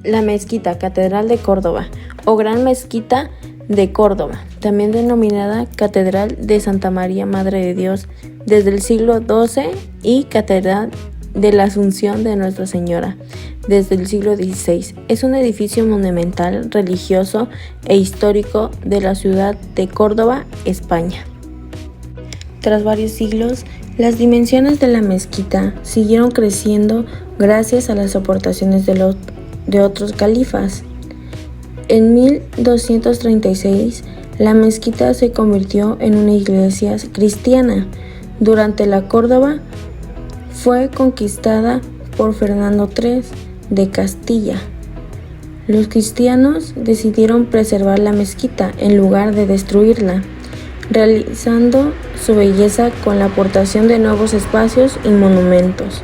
La mezquita Catedral de Córdoba o Gran Mezquita de Córdoba, también denominada Catedral de Santa María Madre de Dios desde el siglo XII y Catedral de la Asunción de Nuestra Señora desde el siglo XVI. Es un edificio monumental, religioso e histórico de la ciudad de Córdoba, España. Tras varios siglos, las dimensiones de la mezquita siguieron creciendo gracias a las aportaciones de otros califas. En 1236, la mezquita se convirtió en una iglesia cristiana. Durante la Córdoba, fue conquistada por Fernando III de Castilla. Los cristianos decidieron preservar la mezquita en lugar de destruirla, realizando su belleza con la aportación de nuevos espacios y monumentos.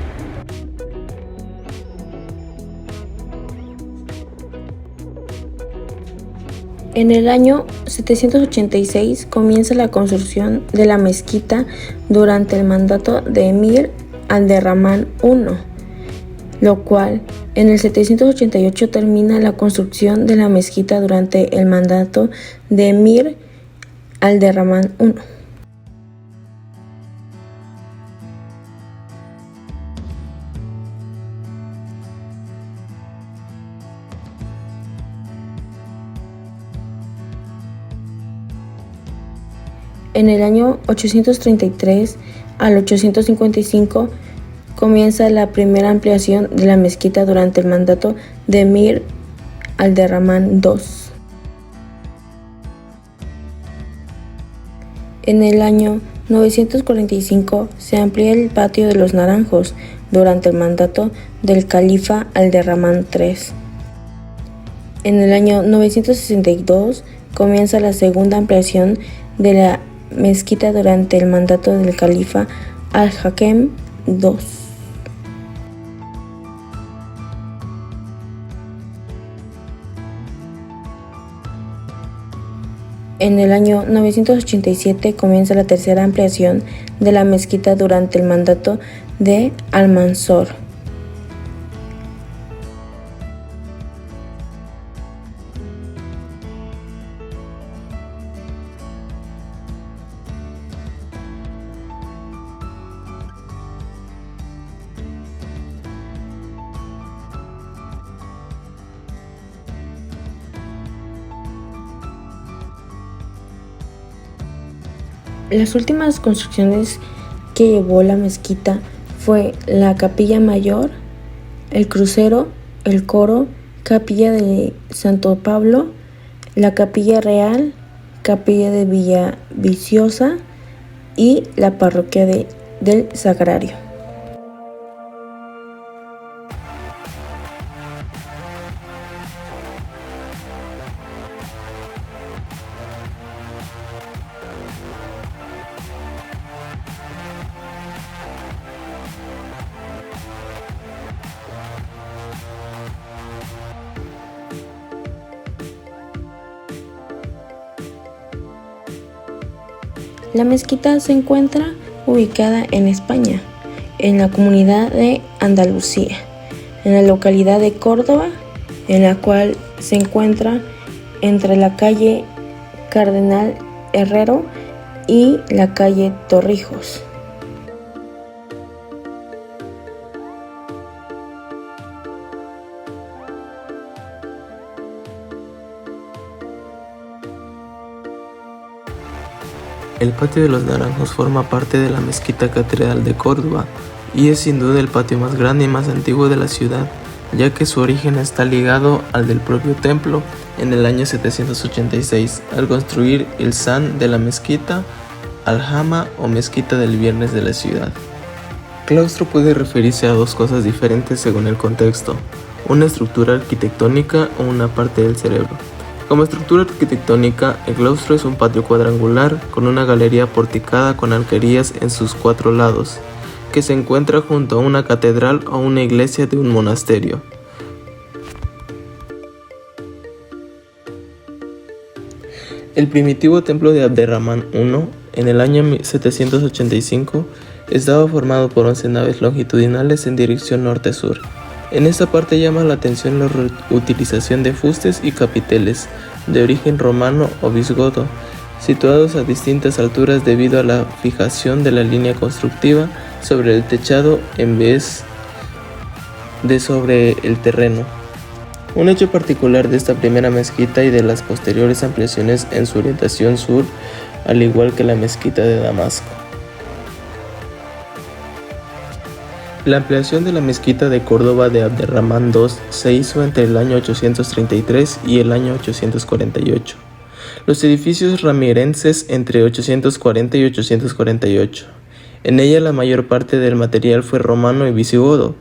En el año 786 comienza la construcción de la mezquita durante el mandato de Emir Abderramán I, lo cual en el 788 termina la construcción de la mezquita durante el mandato de Emir Abderramán I. En el año 833 al 855 comienza la primera ampliación de la mezquita durante el mandato de Emir Abderramán II. En el año 945 se amplía el patio de los Naranjos durante el mandato del califa Abderramán III. En el año 962 comienza la segunda ampliación de la mezquita durante el mandato del califa Al-Hakem II. En el año 987 comienza la tercera ampliación de la mezquita durante el mandato de Al-Mansur. Las últimas construcciones que llevó la mezquita fue la capilla mayor, el crucero, el coro, capilla de Santo Pablo, la capilla real, capilla de Villa Viciosa y la parroquia del Sagrario. La mezquita se encuentra ubicada en España, en la comunidad de Andalucía, en la localidad de Córdoba, en la cual se encuentra entre la calle Cardenal Herrero y la calle Torrijos. El patio de los Naranjos forma parte de la Mezquita Catedral de Córdoba y es sin duda el patio más grande y más antiguo de la ciudad, ya que su origen está ligado al del propio templo en el año 786, al construir el San de la Mezquita Al-Hama o Mezquita del Viernes de la ciudad. Claustro puede referirse a dos cosas diferentes según el contexto, una estructura arquitectónica o una parte del cerebro. Como estructura arquitectónica, el claustro es un patio cuadrangular con una galería porticada con arquerías en sus cuatro lados, que se encuentra junto a una catedral o una iglesia de un monasterio. El primitivo templo de Abderramán I, en el año 785, estaba formado por 11 naves longitudinales en dirección norte-sur. En esta parte llama la atención la utilización de fustes y capiteles de origen romano o visigodo, situados a distintas alturas debido a la fijación de la línea constructiva sobre el techado en vez de sobre el terreno. Un hecho particular de esta primera mezquita y de las posteriores ampliaciones en su orientación sur, al igual que la mezquita de Damasco. La ampliación de la mezquita de Córdoba de Abderramán II se hizo entre el año 833 y el año 848. Los edificios ramirenses entre 840 y 848. En ella la mayor parte del material fue romano y visigodo,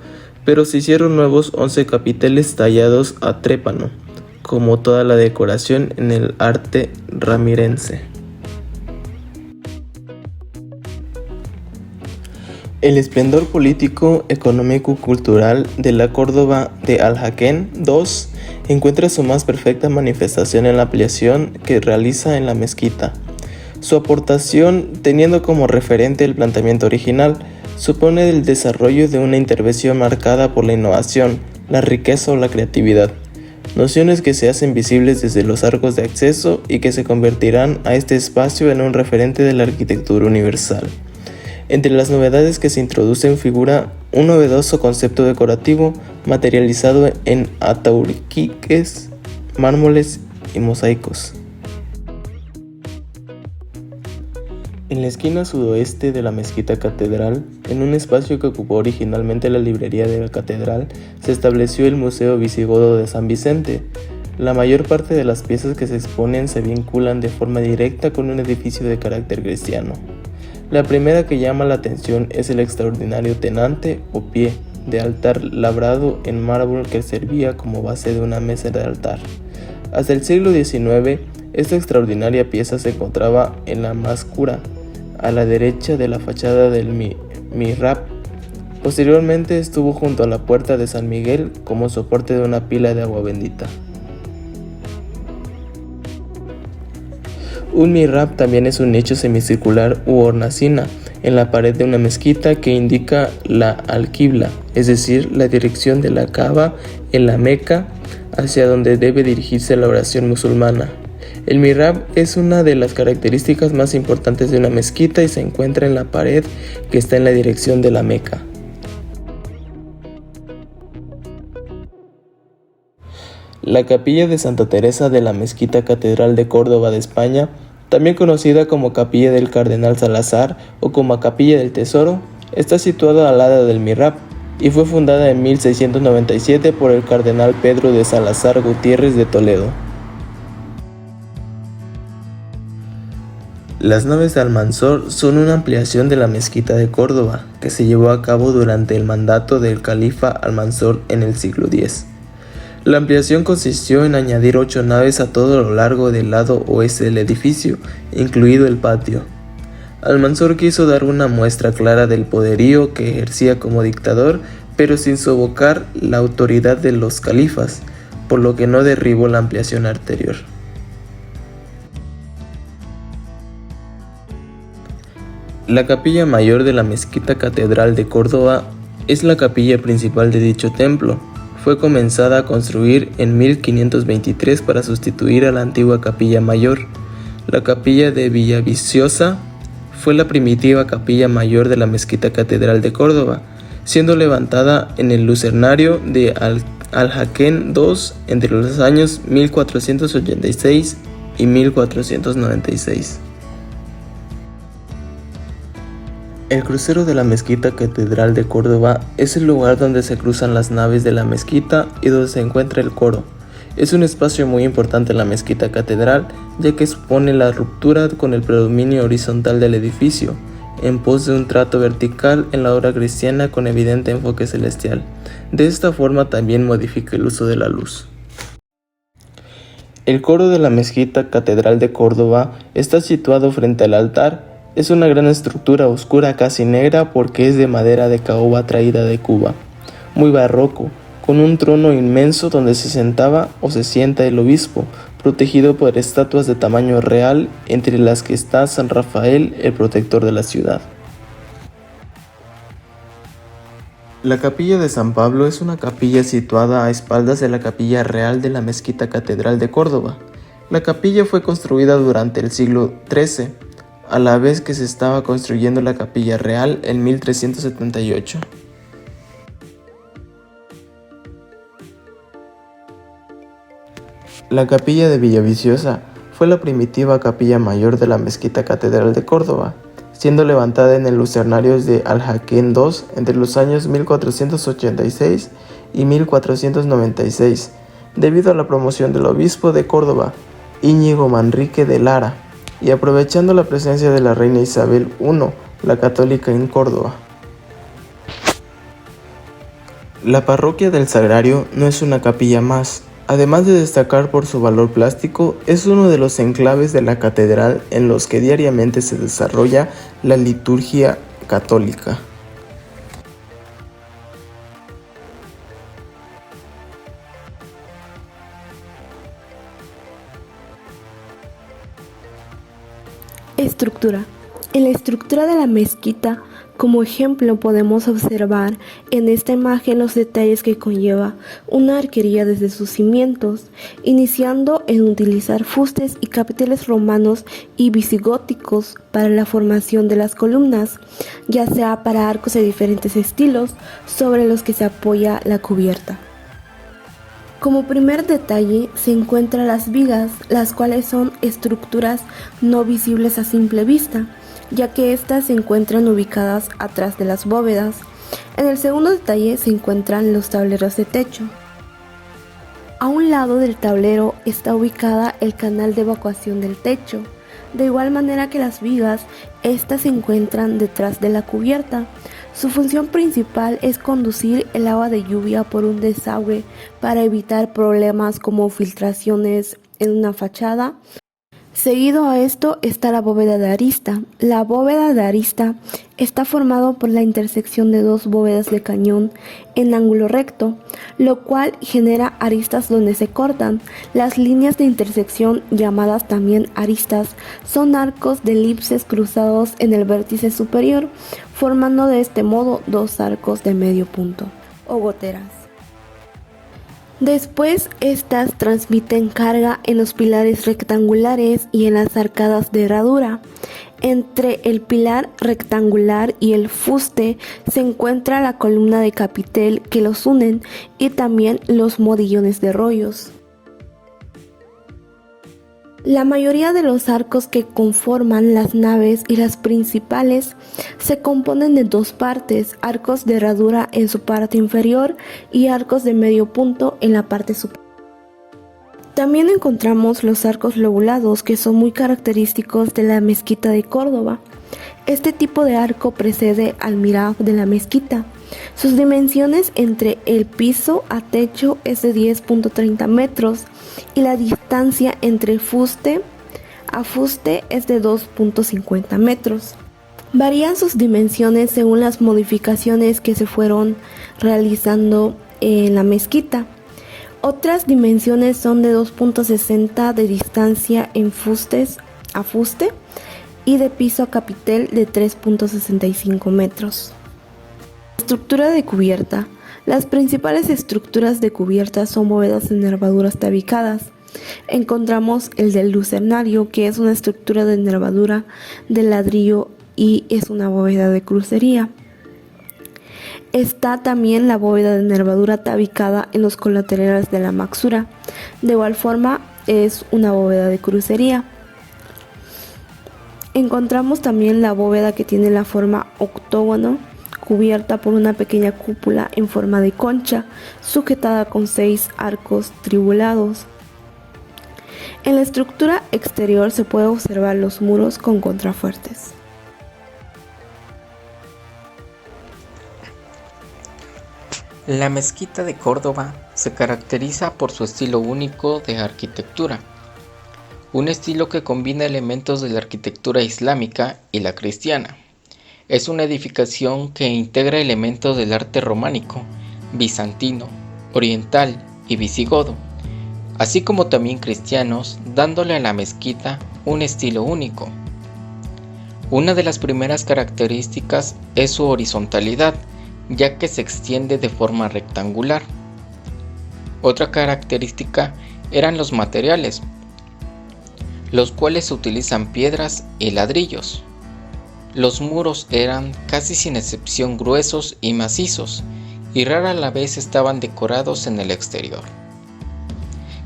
pero se hicieron nuevos 11 capiteles tallados a trépano, como toda la decoración en el arte ramirense. El esplendor político, económico y cultural de la Córdoba de Al-Hakem II encuentra su más perfecta manifestación en la ampliación que realiza en la mezquita. Su aportación, teniendo como referente el planteamiento original, supone el desarrollo de una intervención marcada por la innovación, la riqueza o la creatividad, nociones que se hacen visibles desde los arcos de acceso y que se convertirán a este espacio en un referente de la arquitectura universal. Entre las novedades que se introducen figura un novedoso concepto decorativo materializado en ataúriques, mármoles y mosaicos. En la esquina sudoeste de la mezquita catedral, en un espacio que ocupó originalmente la librería de la catedral, se estableció el Museo Visigodo de San Vicente. La mayor parte de las piezas que se exponen se vinculan de forma directa con un edificio de carácter cristiano. La primera que llama la atención es el extraordinario tenante o pie de altar labrado en mármol que servía como base de una mesa de altar. Hasta el siglo XIX, esta extraordinaria pieza se encontraba en la máscara, a la derecha de la fachada del mihrab. Posteriormente estuvo junto a la puerta de San Miguel como soporte de una pila de agua bendita. Un mihrab también es un nicho semicircular u hornacina en la pared de una mezquita que indica la al-Qibla, es decir, la dirección de la Kaaba en la Meca hacia donde debe dirigirse la oración musulmana. El mihrab es una de las características más importantes de una mezquita y se encuentra en la pared que está en la dirección de la Meca. La capilla de Santa Teresa de la Mezquita Catedral de Córdoba de España, también conocida como Capilla del Cardenal Salazar o como Capilla del Tesoro, está situada al lado del mihrab y fue fundada en 1697 por el cardenal Pedro de Salazar Gutiérrez de Toledo. Las naves de Almanzor son una ampliación de la mezquita de Córdoba que se llevó a cabo durante el mandato del califa Almanzor en el siglo X. La ampliación consistió en añadir 8 naves a todo lo largo del lado oeste del edificio, incluido el patio. Almanzor quiso dar una muestra clara del poderío que ejercía como dictador, pero sin sofocar la autoridad de los califas, por lo que no derribó la ampliación anterior. La capilla mayor de la Mezquita Catedral de Córdoba es la capilla principal de dicho templo. Fue comenzada a construir en 1523 para sustituir a la antigua capilla mayor. La capilla de Villaviciosa fue la primitiva capilla mayor de la Mezquita Catedral de Córdoba, siendo levantada en el lucernario de Al-Hakem II entre los años 1486 y 1496. El crucero de la Mezquita Catedral de Córdoba es el lugar donde se cruzan las naves de la mezquita y donde se encuentra el coro. Es un espacio muy importante en la Mezquita Catedral, ya que supone la ruptura con el predominio horizontal del edificio, en pos de un trato vertical en la obra cristiana con evidente enfoque celestial. De esta forma también modifica el uso de la luz. El coro de la Mezquita Catedral de Córdoba está situado frente al altar. Es una gran estructura oscura casi negra porque es de madera de caoba traída de Cuba, muy barroco, con un trono inmenso donde se sentaba o se sienta el obispo, protegido por estatuas de tamaño real, entre las que está San Rafael, el protector de la ciudad. La capilla de San Pablo es una capilla situada a espaldas de la capilla real de la Mezquita Catedral de Córdoba. La capilla fue construida durante el siglo XIII, a la vez que se estaba construyendo la capilla real en 1378. La capilla de Villaviciosa fue la primitiva capilla mayor de la Mezquita Catedral de Córdoba, siendo levantada en el Lucernarios de Alhaquén II entre los años 1486 y 1496, debido a la promoción del obispo de Córdoba, Íñigo Manrique de Lara, y aprovechando la presencia de la reina Isabel I, la católica en Córdoba. La parroquia del Sagrario no es una capilla más. Además de destacar por su valor plástico, es uno de los enclaves de la catedral en los que diariamente se desarrolla la liturgia católica. Estructura. En la estructura de la mezquita, como ejemplo, podemos observar en esta imagen los detalles que conlleva una arquería desde sus cimientos, iniciando en utilizar fustes y capiteles romanos y visigóticos para la formación de las columnas, ya sea para arcos de diferentes estilos sobre los que se apoya la cubierta. Como primer detalle se encuentran las vigas, las cuales son estructuras no visibles a simple vista, ya que éstas se encuentran ubicadas atrás de las bóvedas. En el segundo detalle se encuentran los tableros de techo. A un lado del tablero está ubicada el canal de evacuación del techo. De igual manera que las vigas, estas se encuentran detrás de la cubierta. Su función principal es conducir el agua de lluvia por un desagüe para evitar problemas como filtraciones en una fachada. Seguido a esto está la bóveda de arista. La bóveda de arista está formada por la intersección de dos bóvedas de cañón en ángulo recto, lo cual genera aristas donde se cortan. Las líneas de intersección, llamadas también aristas, son arcos de elipses cruzados en el vértice superior, formando de este modo dos arcos de medio punto o goteras. Después, estas transmiten carga en los pilares rectangulares y en las arcadas de herradura. Entre el pilar rectangular y el fuste se encuentra la columna de capitel que los unen y también los modillones de rollos. La mayoría de los arcos que conforman las naves y las principales se componen de dos partes, arcos de herradura en su parte inferior y arcos de medio punto en la parte superior. También encontramos los arcos lobulados, que son muy característicos de la mezquita de Córdoba. Este tipo de arco precede al mihrab de la mezquita. Sus dimensiones entre el piso a techo es de 10.30 metros y la distancia entre fuste a fuste es de 2.50 metros. Varían sus dimensiones según las modificaciones que se fueron realizando en la mezquita. Otras dimensiones son de 2.60 de distancia en fustes a fuste y de piso a capitel de 3.65 metros. Estructura de cubierta. Las principales estructuras de cubierta son bóvedas de nervaduras tabicadas. Encontramos el del lucernario, que es una estructura de nervadura de ladrillo y es una bóveda de crucería. Está también la bóveda de nervadura tabicada en los colaterales de la maxura. De igual forma es una bóveda de crucería. Encontramos también la bóveda que tiene la forma octógono, cubierta por una pequeña cúpula en forma de concha, sujetada con 6 arcos tribulados. En la estructura exterior se puede observar los muros con contrafuertes. La mezquita de Córdoba se caracteriza por su estilo único de arquitectura, un estilo que combina elementos de la arquitectura islámica y la cristiana. Es una edificación que integra elementos del arte románico, bizantino, oriental y visigodo, así como también cristianos, dándole a la mezquita un estilo único. Una de las primeras características es su horizontalidad, ya que se extiende de forma rectangular. Otra característica eran los materiales, los cuales utilizan piedras y ladrillos. Los muros eran casi sin excepción gruesos y macizos, y rara la vez estaban decorados en el exterior.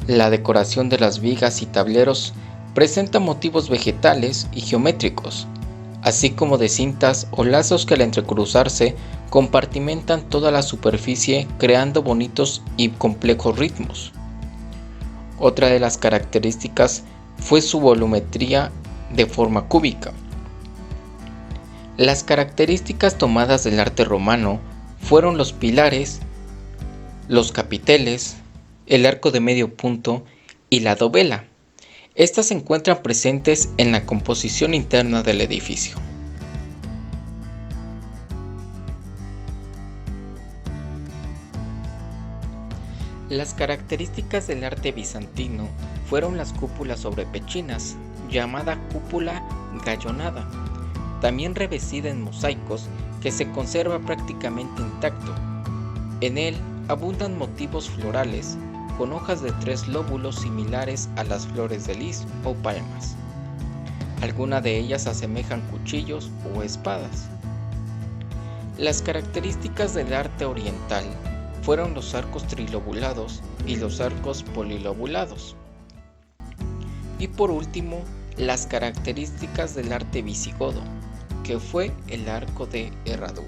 La decoración de las vigas y tableros presenta motivos vegetales y geométricos, así como de cintas o lazos que al entrecruzarse compartimentan toda la superficie creando bonitos y complejos ritmos. Otra de las características fue su volumetría de forma cúbica. Las características tomadas del arte romano fueron los pilares, los capiteles, el arco de medio punto y la dovela. Estas se encuentran presentes en la composición interna del edificio. Las características del arte bizantino fueron las cúpulas sobre pechinas, llamada cúpula gallonada, también revestida en mosaicos que se conserva prácticamente intacto. En él abundan motivos florales con hojas de 3 lóbulos similares a las flores de lis o palmas. Algunas de ellas asemejan cuchillos o espadas. Las características del arte oriental fueron los arcos trilobulados y los arcos polilobulados. Y por último, las características del arte visigodo, que fue el arco de herradura.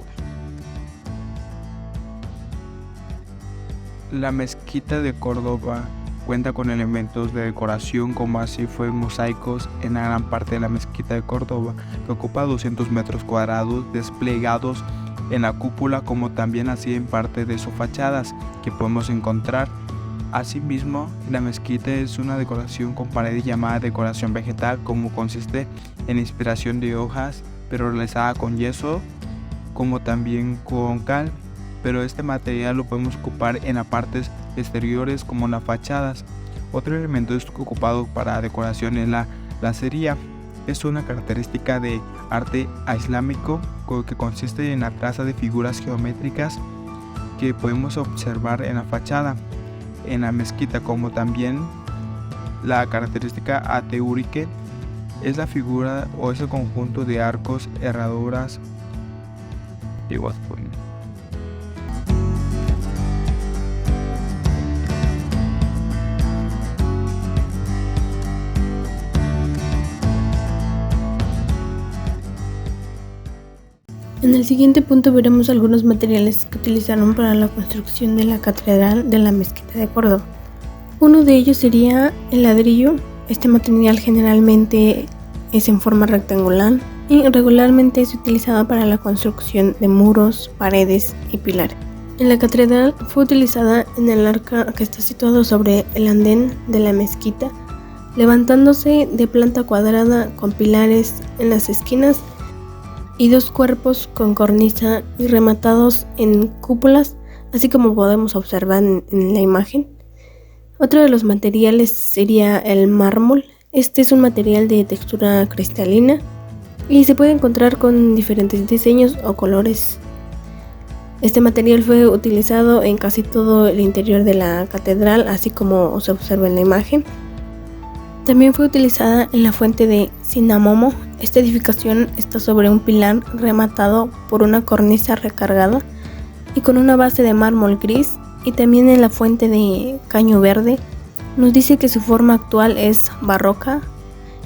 La mezquita de Córdoba cuenta con elementos de decoración como así fue mosaicos en la gran parte de la mezquita de Córdoba, que ocupa 200 metros cuadrados desplegados en la cúpula, como también así en parte de sus fachadas que podemos encontrar. Asimismo, la mezquita es una decoración con paredes llamada decoración vegetal, como consiste en inspiración de hojas, pero realizada con yeso, como también con cal, pero este material lo podemos ocupar en las partes exteriores como las fachadas. Otro elemento ocupado para decoración es la lacería. Es una característica de arte islámico que consiste en la traza de figuras geométricas que podemos observar en la fachada, en la mezquita, como también la característica ateúrique es la figura o es el conjunto de arcos, herraduras y guaspones. En el siguiente punto veremos algunos materiales que utilizaron para la construcción de la catedral de la Mezquita de Córdoba. Uno de ellos sería el ladrillo. Este material generalmente es en forma rectangular y regularmente es utilizado para la construcción de muros, paredes y pilares. En la catedral fue utilizada en el arca que está situado sobre el andén de la mezquita, levantándose de planta cuadrada con pilares en las esquinas y 2 cuerpos con cornisa y rematados en cúpulas, así como podemos observar en la imagen. Otro de los materiales sería el mármol. Este es un material de textura cristalina y se puede encontrar con diferentes diseños o colores. Este material fue utilizado en casi todo el interior de la catedral, así como se observa en la imagen. También fue utilizada en la fuente de Cinamomo. Esta edificación está sobre un pilar rematado por una cornisa recargada y con una base de mármol gris, y también en la fuente de Caño Verde. Nos dice que su forma actual es barroca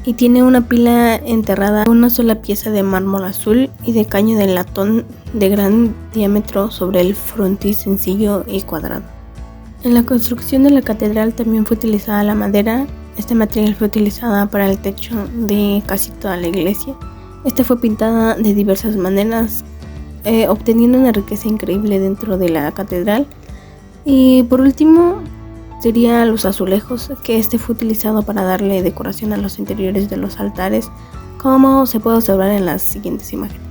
y tiene una pila enterrada, una sola pieza de mármol azul y de caño de latón de gran diámetro sobre el frontis sencillo y cuadrado. En la construcción de la catedral también fue utilizada la madera. Este material fue utilizado para el techo de casi toda la iglesia. Esta fue pintada de diversas maneras, obteniendo una riqueza increíble dentro de la catedral. Y por último serían los azulejos, que este fue utilizado para darle decoración a los interiores de los altares, como se puede observar en las siguientes imágenes.